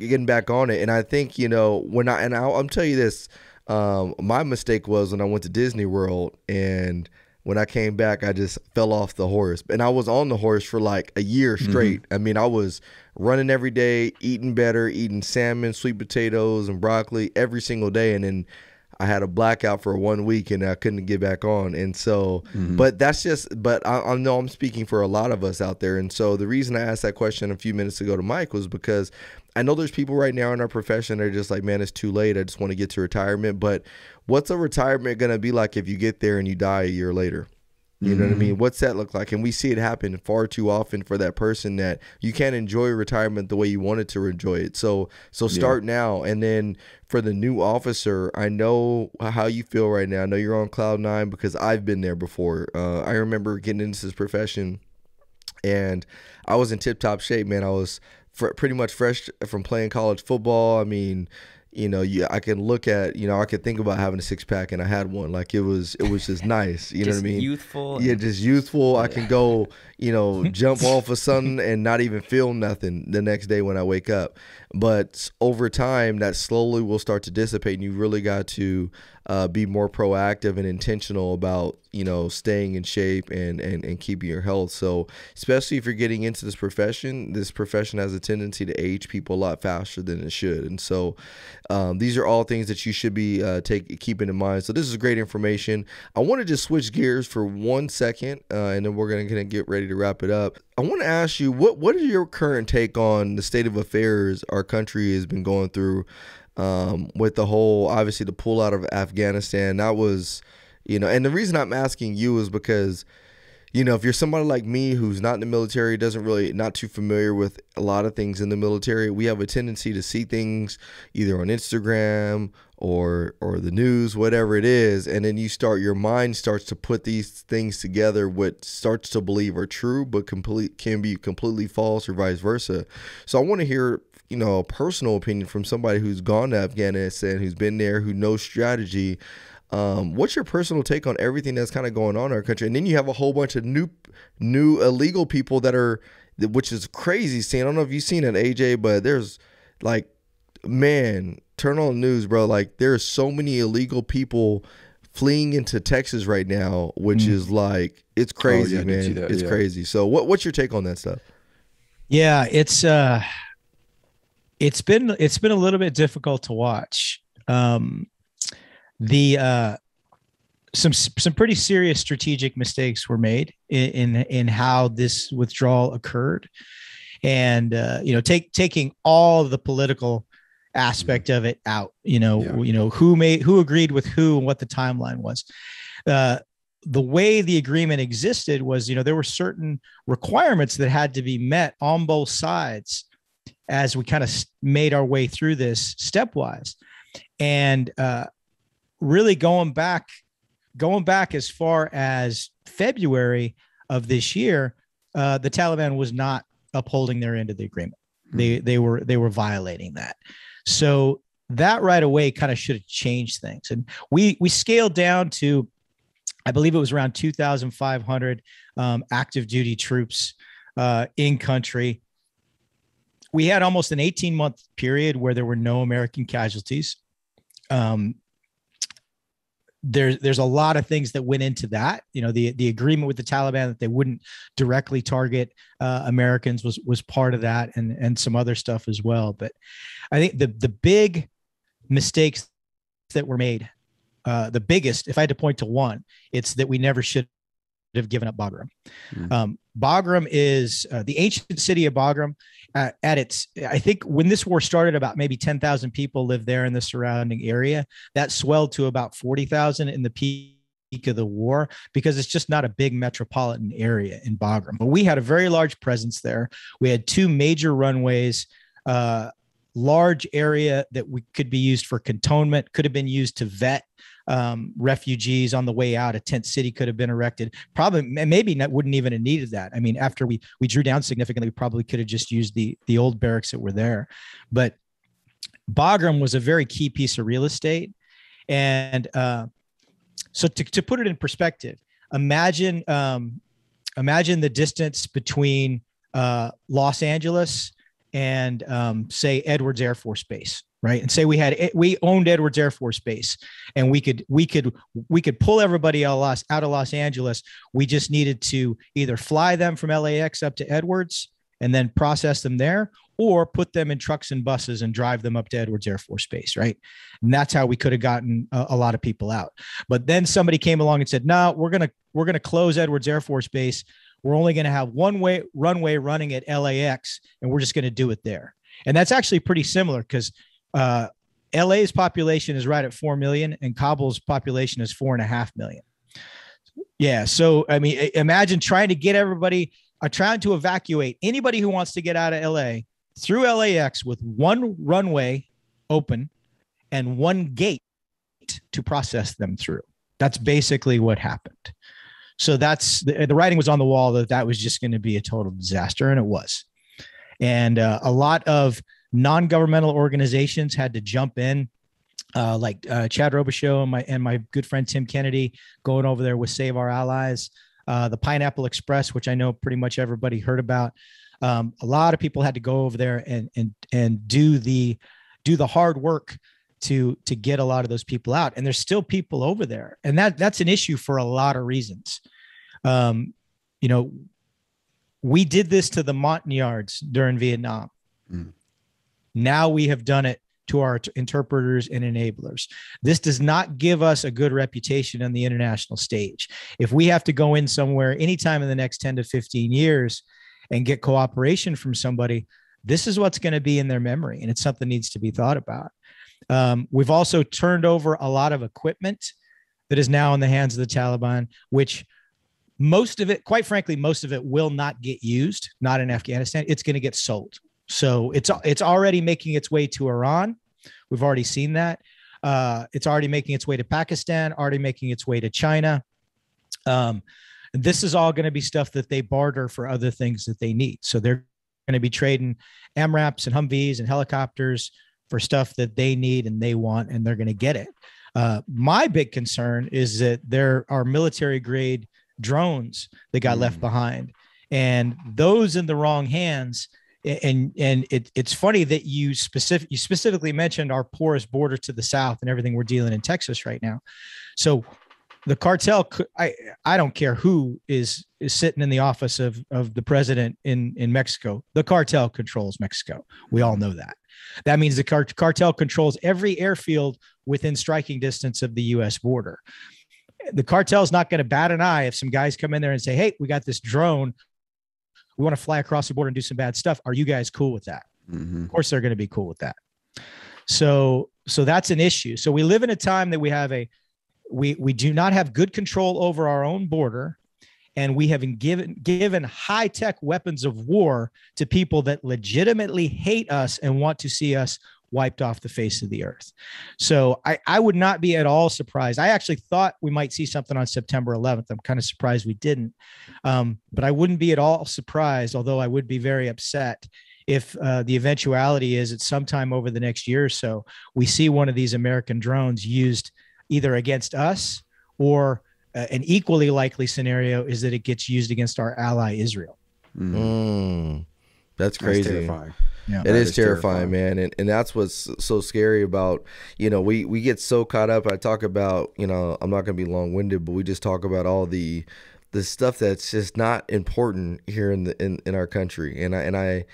getting back on it. And I think, I'll tell you this, my mistake was when I went to Disney World, and when I came back, I just fell off the horse. And I was on the horse for like a year straight. I mean, I was running every day, eating better, eating salmon, sweet potatoes, and broccoli every single day. And then I had a blackout for 1 week and I couldn't get back on. And so, but I know I'm speaking for a lot of us out there. And so the reason I asked that question a few minutes ago to Mike was because I know there's people right now in our profession that are just like, man, it's too late. I just want to get to retirement. But what's a retirement going to be like if you get there and you die a year later? You know what I mean? What's that look like? And we see it happen far too often for that person that you can't enjoy retirement the way you wanted to enjoy it. So start now. And then for the new officer, I know how you feel right now. I know you're on cloud nine because I've been there before. I remember getting into this profession and I was in tip-top shape, man. I was pretty much fresh from playing college football. I mean, I can look at, I could think about having a six pack, and I had one. Like it was just nice. You know what I mean? Youthful. Yeah, just youthful. I can go, jump off of something and not even feel nothing the next day when I wake up. But over time, that slowly will start to dissipate, and you really got to be more proactive and intentional about, staying in shape and keeping your health. So especially if you're getting into this profession has a tendency to age people a lot faster than it should. And so these are all things that you should be keeping in mind. So this is great information. I want to just switch gears for 1 second, and then we're going to get ready to wrap it up. I want to ask you, what is your current take on the state of affairs our country has been going through with the whole, obviously, the pull out of Afghanistan? That was, and the reason I'm asking you is because, if you're somebody like me who's not in the military, not too familiar with a lot of things in the military, we have a tendency to see things either on Instagram or the news, whatever it is, and then your mind starts to put these things together, what starts to believe are true, but can be completely false or vice versa. So I want to hear, a personal opinion from somebody who's gone to Afghanistan, who's been there, who knows strategy. What's your personal take on everything that's kind of going on in our country? And then you have a whole bunch of new illegal people which is crazy seeing. I don't know if you've seen it, AJ, but there's like, man, turn on the news, bro. Like there's so many illegal people fleeing into Texas right now, which is like, it's crazy, man. It's crazy. So what's your take on that stuff? Yeah, it's been a little bit difficult to watch. Some pretty serious strategic mistakes were made in how this withdrawal occurred, and taking all of the political aspect of it out. Who agreed with who and what the timeline was. The way the agreement existed was, there were certain requirements that had to be met on both sides as we kind of made our way through this stepwise, and really going back as far as February of this year, the Taliban was not upholding their end of the agreement. They were violating that. So that right away kind of should have changed things. And we scaled down to, I believe it was around 2,500 active duty troops in country. We had almost an 18-month period where there were no American casualties. there's a lot of things that went into that. The agreement with the Taliban that they wouldn't directly target Americans was part of that, and some other stuff as well. But I think the big mistakes that were made, the biggest, if I had to point to one, it's that we never should have given up Bagram. Bagram is the ancient city of Bagram. At its, I think when this war started, about maybe 10,000 people lived there in the surrounding area. That swelled to about 40,000 in the peak of the war, because it's just not a big metropolitan area in Bagram. But we had a very large presence there. We had 2 major runways, large area that could be used for cantonment, could have been used to vet refugees on the way out. A tent city could have been erected. Probably, maybe wouldn't even have needed that. I mean, after we drew down significantly, we probably could have just used the old barracks that were there. But Bagram was a very key piece of real estate. And so to put it in perspective, imagine the distance between Los Angeles and say Edwards Air Force Base, right? And say we owned Edwards Air Force Base, and we could pull everybody out of Los Angeles. We just needed to either fly them from LAX up to Edwards and then process them there, or put them in trucks and buses and drive them up to Edwards Air Force Base, right? And that's how we could have gotten a lot of people out. But then somebody came along and said, "No, we're gonna close Edwards Air Force Base. We're only going to have one runway running at LAX, and we're just going to do it there." And that's actually pretty similar, because LA's population is right at 4 million and Kabul's population is 4.5 million. Yeah. So, I mean, imagine trying to get everybody, trying to evacuate anybody who wants to get out of LA through LAX with one runway open and one gate to process them through. That's basically what happened. So that's the writing was on the wall that was just going to be a total disaster, and it was. And a lot of non-governmental organizations had to jump in, like Chad Robichaux and my good friend Tim Kennedy going over there with Save Our Allies, the Pineapple Express, which I know pretty much everybody heard about. A lot of people had to go over there and do the hard work to get a lot of those people out. And there's still people over there. And that's an issue for a lot of reasons. We did this to the Montagnards during Vietnam. Now we have done it to our interpreters and enablers. This does not give us a good reputation on the international stage. If we have to go in somewhere anytime in the next 10 to 15 years and get cooperation from somebody, this is what's going to be in their memory. And it's something that needs to be thought about. We've also turned over a lot of equipment that is now in the hands of the Taliban, which most of it, quite frankly, most of it will not get used, not in Afghanistan. It's going to get sold. So it's already making its way to Iran. We've already seen that. It's already making its way to Pakistan, already making its way to China. This is all going to be stuff that they barter for other things that they need. So they're going to be trading MRAPs and Humvees and helicopters for stuff that they need and they want, and they're going to get it. My big concern is that there are military grade drones that got left behind, and those in the wrong hands. And it's funny that you specifically mentioned our porous border to the south and everything we're dealing in Texas right now. So the cartel, I don't care who is sitting in the office of the president in Mexico. The cartel controls Mexico. We all know that. That means the cartel controls every airfield within striking distance of the U.S. border. The cartel is not going to bat an eye if some guys come in there and say, "Hey, we got this drone. We want to fly across the border and do some bad stuff. Are you guys cool with that?" Of course, they're going to be cool with that. So that's an issue. So we live in a time that we do not have good control over our own border, and we have been given high-tech weapons of war to people that legitimately hate us and want to see us wiped off the face of the earth. So I would not be at all surprised. I actually thought we might see something on September 11th. I'm kind of surprised we didn't. But I wouldn't be at all surprised, although I would be very upset if the eventuality is it's sometime over the next year or so, we see one of these American drones used either against us, or an equally likely scenario is that it gets used against our ally Israel. That's crazy. That's terrifying. Yeah, it is terrifying, man. And that's what's so scary about, we get so caught up. I talk about, I'm not going to be long winded, but we just talk about all the stuff that's just not important here in our country. And I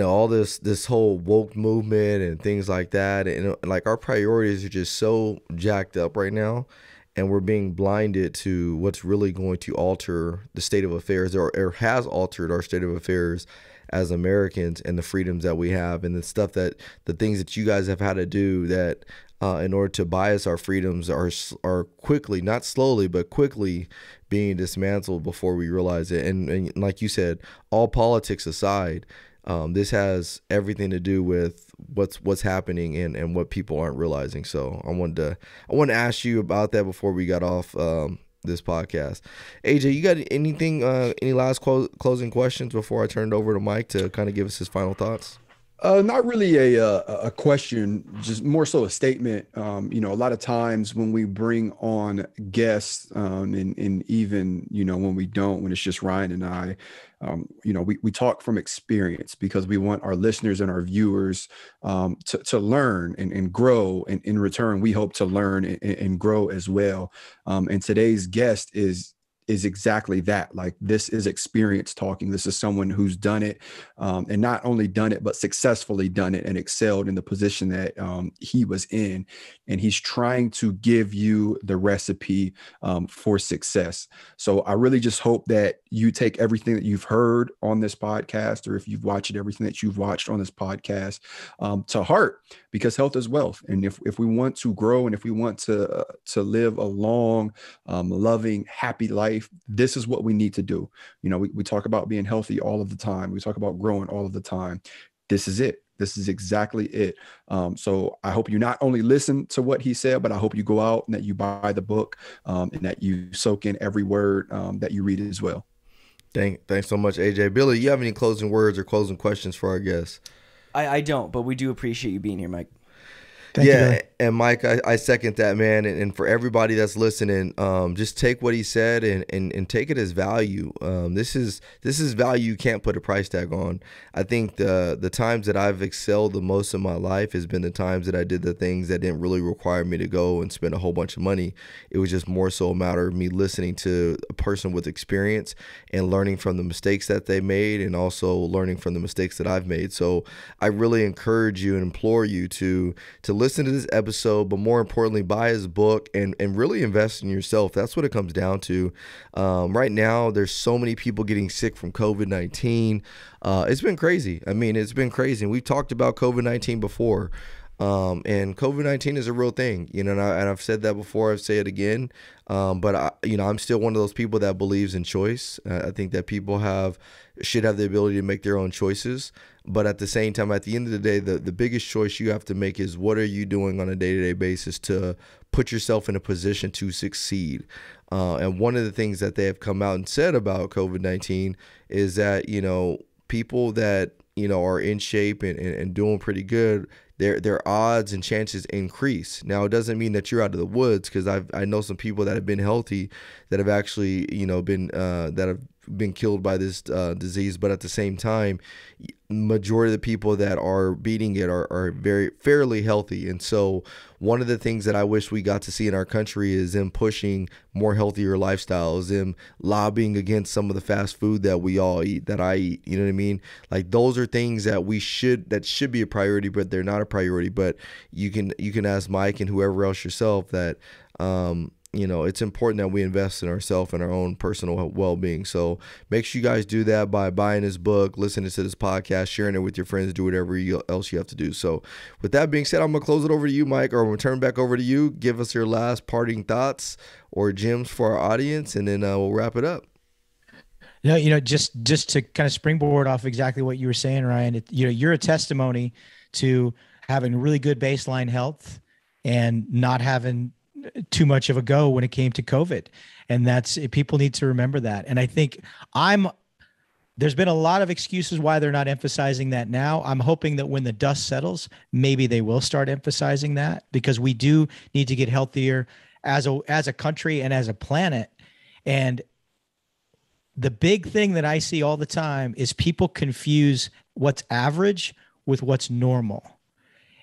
all this whole woke movement and things like that. And like our priorities are just so jacked up right now. And we're being blinded to what's really going to alter the state of affairs, or has altered our state of affairs as Americans, and the freedoms that we have, and the things that you guys have had to do that in order to bias our freedoms are quickly, not slowly, but quickly being dismantled before we realize it. And like you said, all politics aside, this has everything to do with what's happening and what people aren't realizing. So I wanted to ask you about that before we got off this podcast. AJ, you got anything, any last closing questions before I turn it over to Mike to kind of give us his final thoughts? Not really a question, just more so a statement. A lot of times when we bring on guests, and even, when we don't, when it's just Ryan and I, we talk from experience, because we want our listeners and our viewers to learn and grow. And in return, we hope to learn and grow as well. And today's guest is exactly that. Like, this is experience talking. This is someone who's done it, and not only done it, but successfully done it and excelled in the position that he was in. And he's trying to give you the recipe for success. So I really just hope that you take everything that you've heard on this podcast, or if you've watched everything that you've watched on this podcast, to heart, because health is wealth. And if we want to grow, and if we want to live a long, loving, happy life, this is what we need to do. We talk about being healthy all of the time. We talk about growing all of the time. This is it. This is exactly it. So I hope you not only listen to what he said, but I hope you go out and that you buy the book, and that you soak in every word that you read as well. Thanks so much, AJ. Billy, you have any closing words or closing questions for our guests? I don't, but we do appreciate you being here, Mike. Thank you. And Mike, I second that, man. And for everybody that's listening, just take what he said and take it as value. This is value you can't put a price tag on. I think the times that I've excelled the most in my life has been the times that I did the things that didn't really require me to go and spend a whole bunch of money. It was just more so a matter of me listening to a person with experience and learning from the mistakes that they made, and also learning from the mistakes that I've made. So I really encourage you and implore you to listen to this episode, but more importantly, buy his book and really invest in yourself. That's what it comes down to. Right now, there's so many people getting sick from COVID-19. It's been crazy. I mean, it's been crazy. And we've talked about COVID-19 before. And COVID-19 is a real thing, and I've said that before. I've say it again. But I'm still one of those people that believes in choice. I think that people should have the ability to make their own choices. But at the same time, at the end of the day, the biggest choice you have to make is, what are you doing on a day-to-day basis to put yourself in a position to succeed? And one of the things that they have come out and said about COVID-19 is that, people that, are in shape and doing pretty good, their odds and chances increase. Now, it doesn't mean that you're out of the woods, because I know some people that have been healthy that have actually, been killed by this disease. But at the same time, majority of the people that are beating it are very fairly healthy. And so one of the things that I wish we got to see in our country is them pushing more healthier lifestyles, them lobbying against some of the fast food that we all eat, that I eat. You know what I mean? Like, those are things that should be a priority, but they're not a priority. But you can ask Mike and whoever else yourself that it's important that we invest in ourselves and our own personal well-being. So make sure you guys do that by buying his book, listening to this podcast, sharing it with your friends, do whatever else you have to do. So with that being said, I'm going to close it over to you, Mike, or I'm going to turn back over to you. Give us your last parting thoughts or gems for our audience, and then we'll wrap it up. Just to kind of springboard off exactly what you were saying, Ryan, you're a testimony to having really good baseline health and not having too much of a go when it came to COVID. And people need to remember that. And I think there's been a lot of excuses why they're not emphasizing that now. I'm hoping that when the dust settles, maybe they will start emphasizing that, because we do need to get healthier as a country and as a planet. And the big thing that I see all the time is people confuse what's average with what's normal.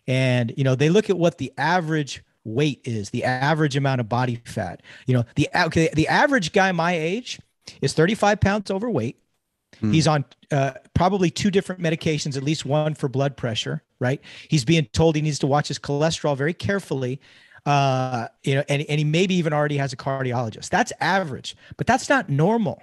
And, you know, they look at what the average weight is, the average amount of body fat. You know, the average guy my age is 35 pounds overweight. He's on probably 2 different medications, at least one for blood pressure, right? He's being told he needs to watch his cholesterol very carefully. You know, and he maybe even already has a cardiologist. That's average, but that's not normal.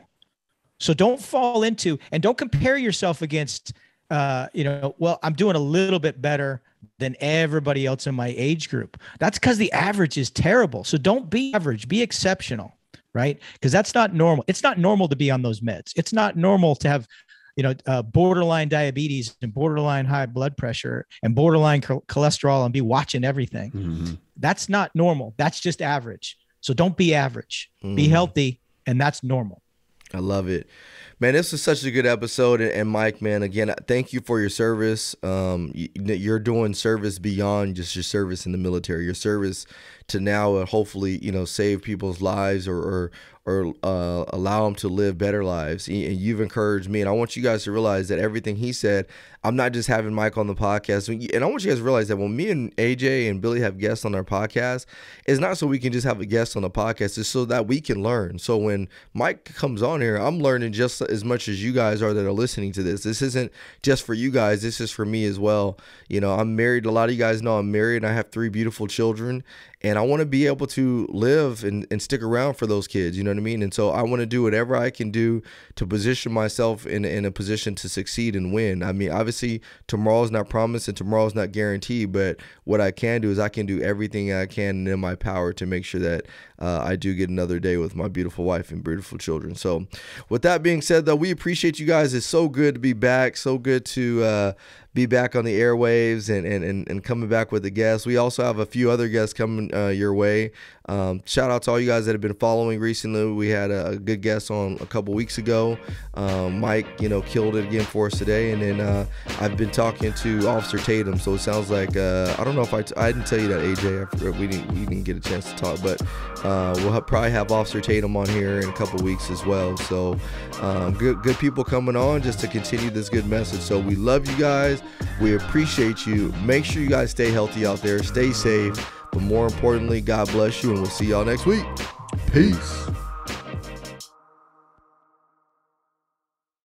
So don't fall into, and don't compare yourself against, you know, well, I'm doing a little bit better than everybody else in my age group. That's because the average is terrible. So don't be average, be exceptional, right? Because that's not normal. It's not normal to be on those meds. It's not normal to have, you know, borderline diabetes and borderline high blood pressure and borderline cholesterol and be watching everything. Mm-hmm. That's not normal. That's just average. So don't be average. Be healthy, and that's normal. I love it. Man, this was such a good episode. And Mike, man, again, thank you for your service. You're doing service beyond just your service in the military. Your service to now hopefully, you know, save people's lives or allow them to live better lives. And you've encouraged me. And I want you guys to realize that everything he said, I'm not just having Mike on the podcast. And I want you guys to realize that when me and AJ and Billy have guests on our podcast, it's not so we can just have a guest on the podcast. It's so that we can learn. So when Mike comes on here, I'm learning just as much as you guys are that are listening to this. This isn't just for you guys. This is for me as well. You know, I'm married. A lot of you guys know I'm married, and I have 3 beautiful children. And I want to be able to live and stick around for those kids, you know what I mean? And so I want to do whatever I can do to position myself in a position to succeed and win. I mean, obviously, tomorrow's not promised and tomorrow's not guaranteed, but what I can do is I can do everything I can in my power to make sure that I do get another day with my beautiful wife and beautiful children. So with that being said, though, we appreciate you guys. It's so good to be back. So good to be back on the airwaves and coming back with a guest. We also have a few other guests coming your way. Shout out to all you guys that have been following recently. We had a good guest on a couple weeks ago. Mike, you know, killed it again for us today. And then I've been talking to Officer Tatum. So it sounds like, I don't know if I didn't tell you that, AJ. We didn't get a chance to talk, but we'll probably have Officer Tatum on here in a couple weeks as well. So good people coming on just to continue this good message. So we love you guys. We appreciate you. Make sure you guys stay healthy out there. Stay safe. But more importantly, God bless you, and we'll see y'all next week. Peace.